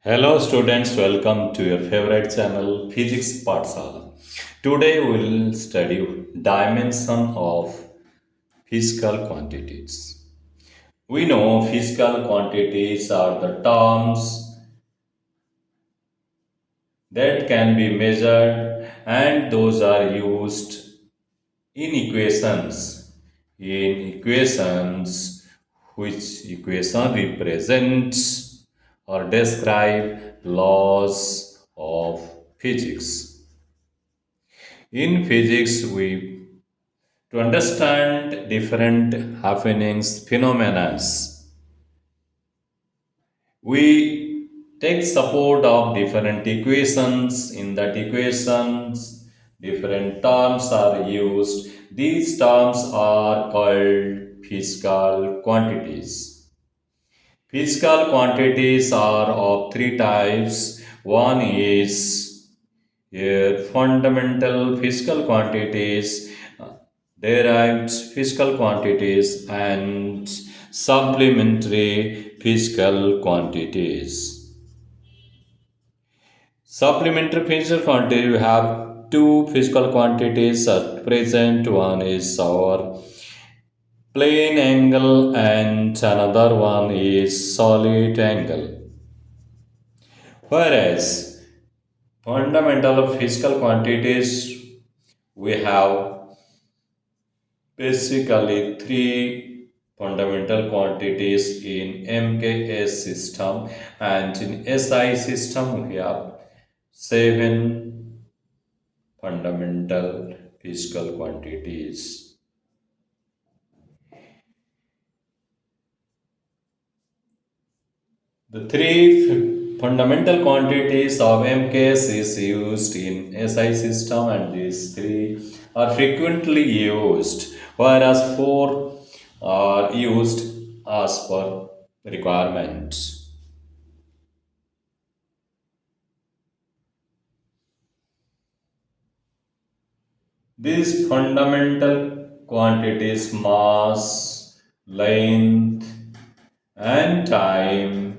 Hello students, welcome to your favorite channel Physics Pathsala. Today we will study dimension of physical quantities. We know physical quantities are the terms that can be measured and those are used in equations. In equations, which equation represents or describe laws of physics. In physics, we to understand different happenings, phenomena, we take support of different equations. In that equations, different terms are used. These terms are called physical quantities. Physical quantities are of three types. One is fundamental physical quantities, derived physical quantities, and supplementary physical quantities. Supplementary physical quantity, we have two physical quantities at present. One is our plane angle and another one is solid angle. Whereas fundamental physical quantities, we have basically three fundamental quantities in MKS system, and in SI system we have seven fundamental physical quantities. The three fundamental quantities of MKS is used in SI system, and these three are frequently used, whereas four are used as per requirements. These fundamental quantities, mass, length, and time,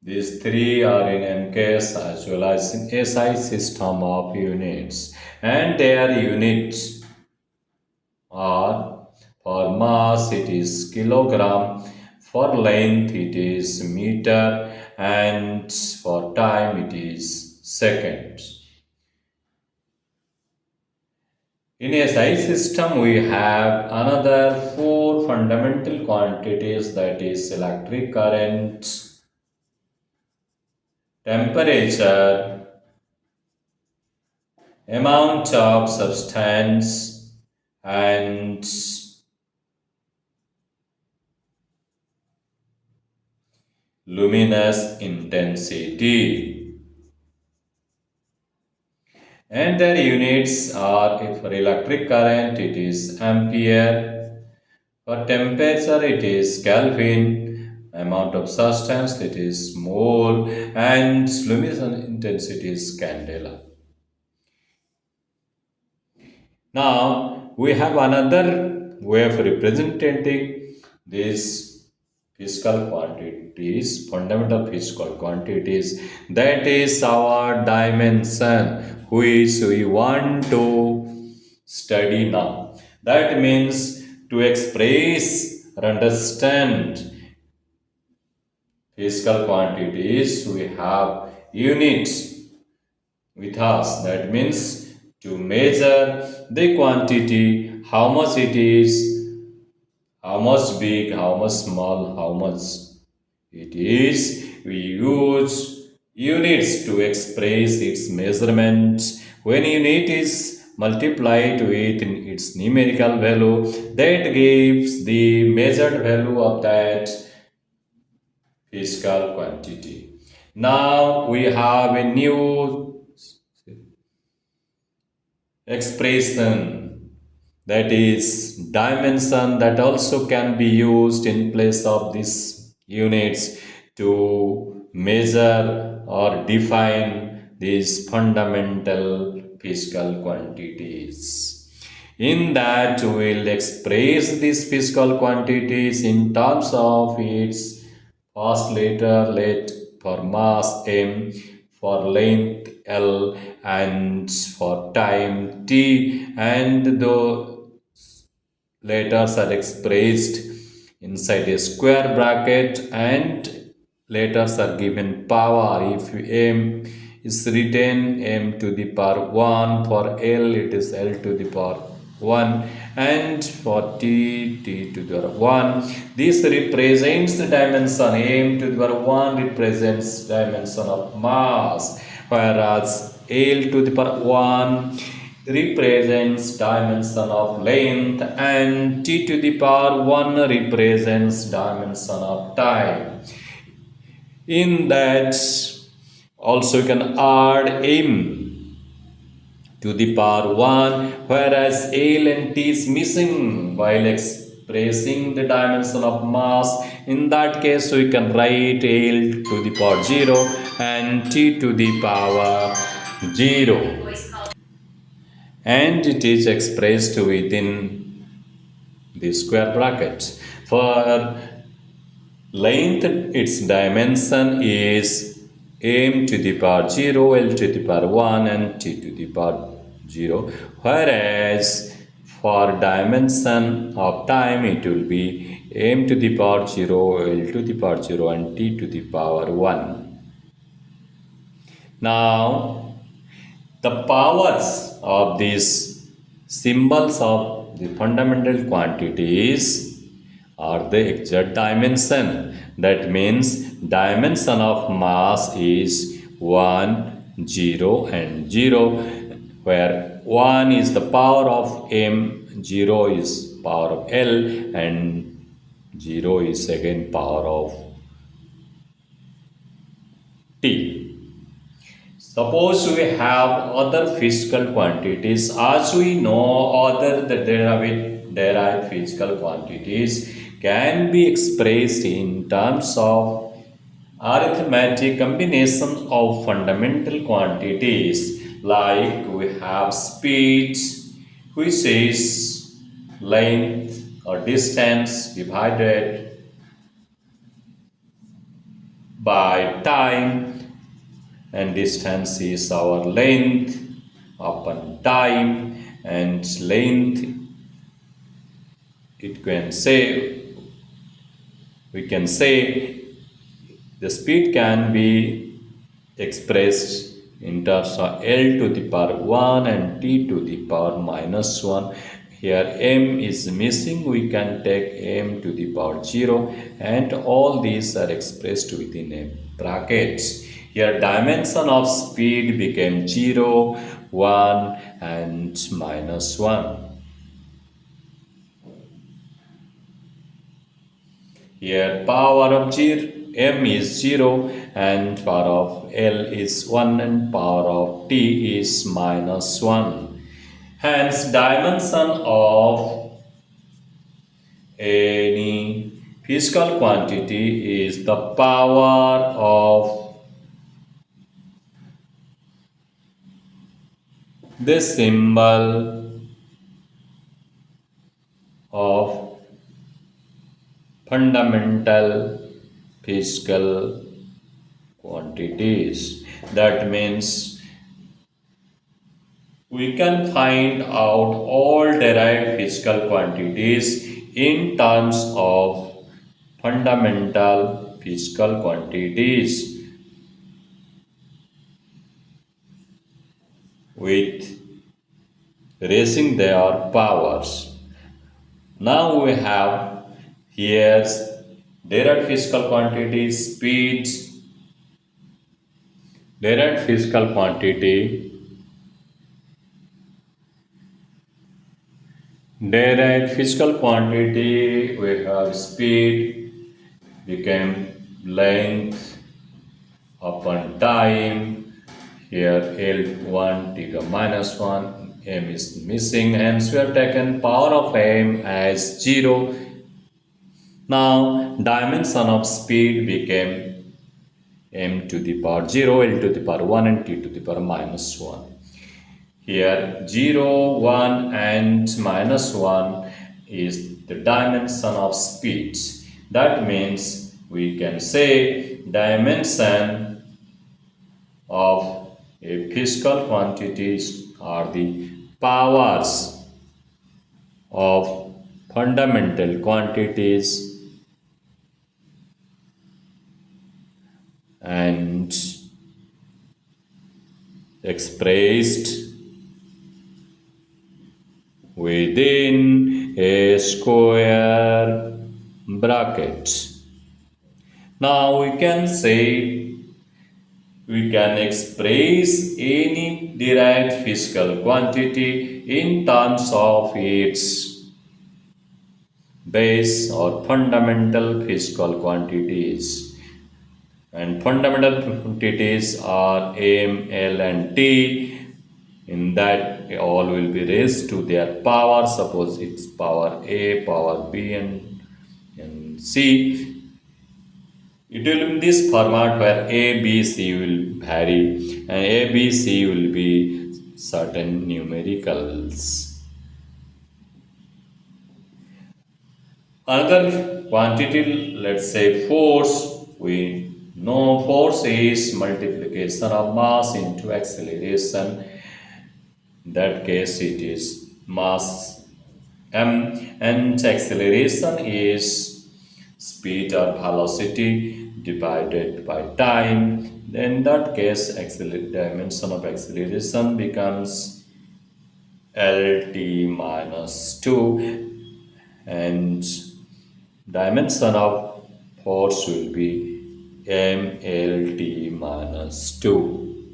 these three are in MKS as well as in SI system of units, and their units are: for mass it is kilogram, for length it is meter, and for time it is seconds. In a SI system, we have another four fundamental quantities, that is electric current, temperature, amount of substance, and luminous intensity. And their units are, if for electric current it is ampere, for temperature it is Kelvin, amount of substance it is mole, and luminous intensity is candela. Now we have another way of representing these physical quantities, fundamental physical quantities, that is our dimension, which we want to study now. That means to express or understand physical quantities, we have units with us. That means to measure the quantity, how much it is, how much big, how much small, how much it is. We use units to express its measurement. When unit is multiplied with its numerical value, that gives the measured value of that physical quantity. Now we have a new expression, that is dimension, that also can be used in place of these units to measure or define these fundamental physical quantities. In that, we will express these physical quantities in terms of its first letter. Let for mass m, for length L, and for time T, and the letters are expressed inside a square bracket, and letters are given power. If m is written m to the power 1, for L it is L to the power 1, and for t to the power 1. This represents the dimension. M to the power 1 represents dimension of mass, whereas L to the power 1 represents dimension of length, and t to the power 1 represents dimension of time. In that, also you can add m to the power 1, whereas L and T is missing while expressing the dimension of mass. In that case, we can write L to the power 0 and T to the power 0. And it is expressed within the square brackets. For length, its dimension is m to the power 0, L to the power 1, and t to the power 0. Whereas for dimension of time, it will be m to the power 0, L to the power 0, and t to the power 1. Now, the powers of these symbols of the fundamental quantities are the exact dimension. That means dimension of mass is 1, 0, and 0, where 1 is the power of m, 0 is power of L, and 0 is again power of T. Suppose we have other physical quantities. As we know, other the derived physical quantities can be expressed in terms of arithmetic combination of fundamental quantities. Like we have speed, which is length or distance divided by time, and distance is our length upon time, and length, it can say, we can say the speed can be expressed in terms of L to the power 1 and T to the power minus 1. Here m is missing, we can take m to the power 0, and all these are expressed within a brackets. Here dimension of speed became 0, 1, and minus 1. Here power of 0, m is 0, and power of L is 1, and power of T is minus 1. Hence dimension of any physical quantity is the power of the symbol of fundamental physical quantities. That means we can find out all derived physical quantities in terms of fundamental physical quantities with raising their powers. Now we have here derived physical quantities, speed, derived physical quantity, derived physical quantity, we have speed became length upon time. Here L1 take a minus 1, m is missing, hence we have taken power of m as 0. Now dimension of speed became m to the power 0, L to the power 1, and t to the power minus 1. Here 0, 1, and minus 1 is the dimension of speed. That means we can say dimension of a physical quantities are the powers of fundamental quantities and expressed within a square bracket. Now we can say we can express any derived physical quantity in terms of its base or fundamental physical quantities. And fundamental quantities are M, L, and T. In that, all will be raised to their power. Suppose it's power A, power B, and C. It will be this format where A, B, C will vary, and A, B, C will be certain numericals. Another quantity, let's say force, we know force is multiplication of mass into acceleration. In that case, it is mass m, and acceleration is speed or velocity divided by time. In that case, dimension of acceleration becomes Lt minus 2, and dimension of force will be mlt minus 2,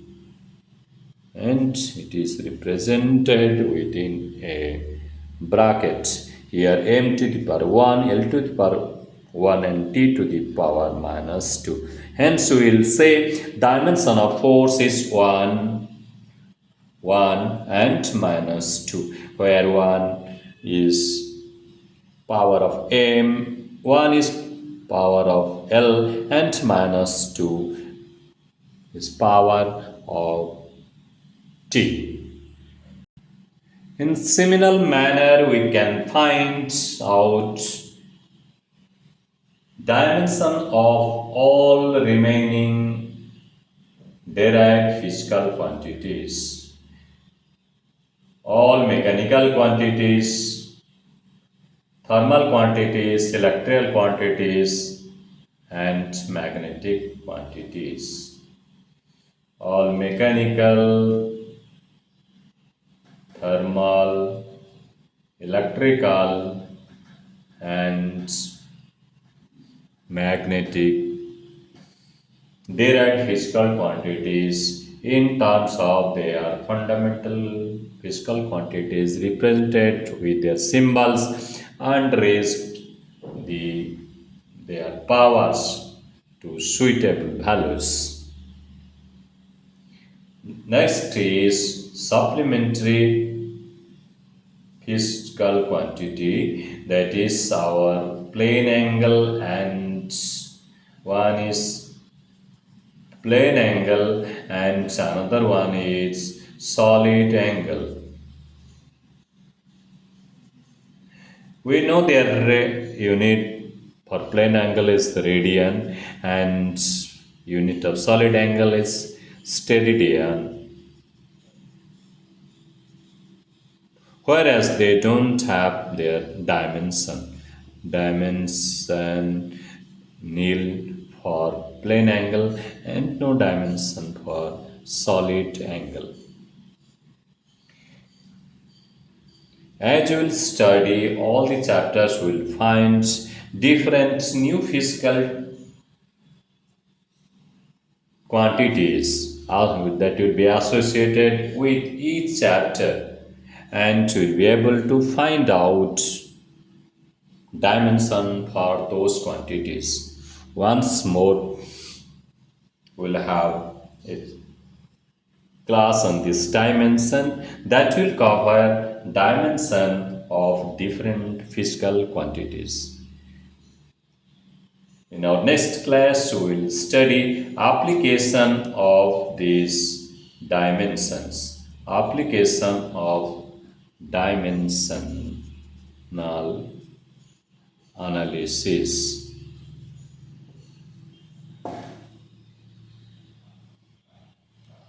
and it is represented within a bracket. Here m to the power 1, l to the power 1, and t to the power minus 2. Hence we will say dimension of force is 1, 1 and minus 2, where 1 is power of m, 1 is power of l, and minus 2 is power of t. In similar manner, we can find out dimension of all remaining derived physical quantities, all mechanical quantities, thermal quantities, electrical quantities, and magnetic quantities. All mechanical, thermal, electrical, and magnetic derived physical quantities in terms of their fundamental physical quantities represented with their symbols and raised the, their powers to suitable values. Next is supplementary physical quantity, that is our plane angle, and one is plane angle and another one is solid angle. We know their unit for plane angle is radian and unit of solid angle is steradian, whereas they don't have their dimension nil for plane angle and no dimension for solid angle. As you will study all the chapters, you will find different new physical quantities that will be associated with each chapter, and you will be able to find out dimension for those quantities. Once more, we'll have a class on this dimension that will cover dimension of different physical quantities. In our next class, we will study application of these dimensions. Application of dimensional analysis.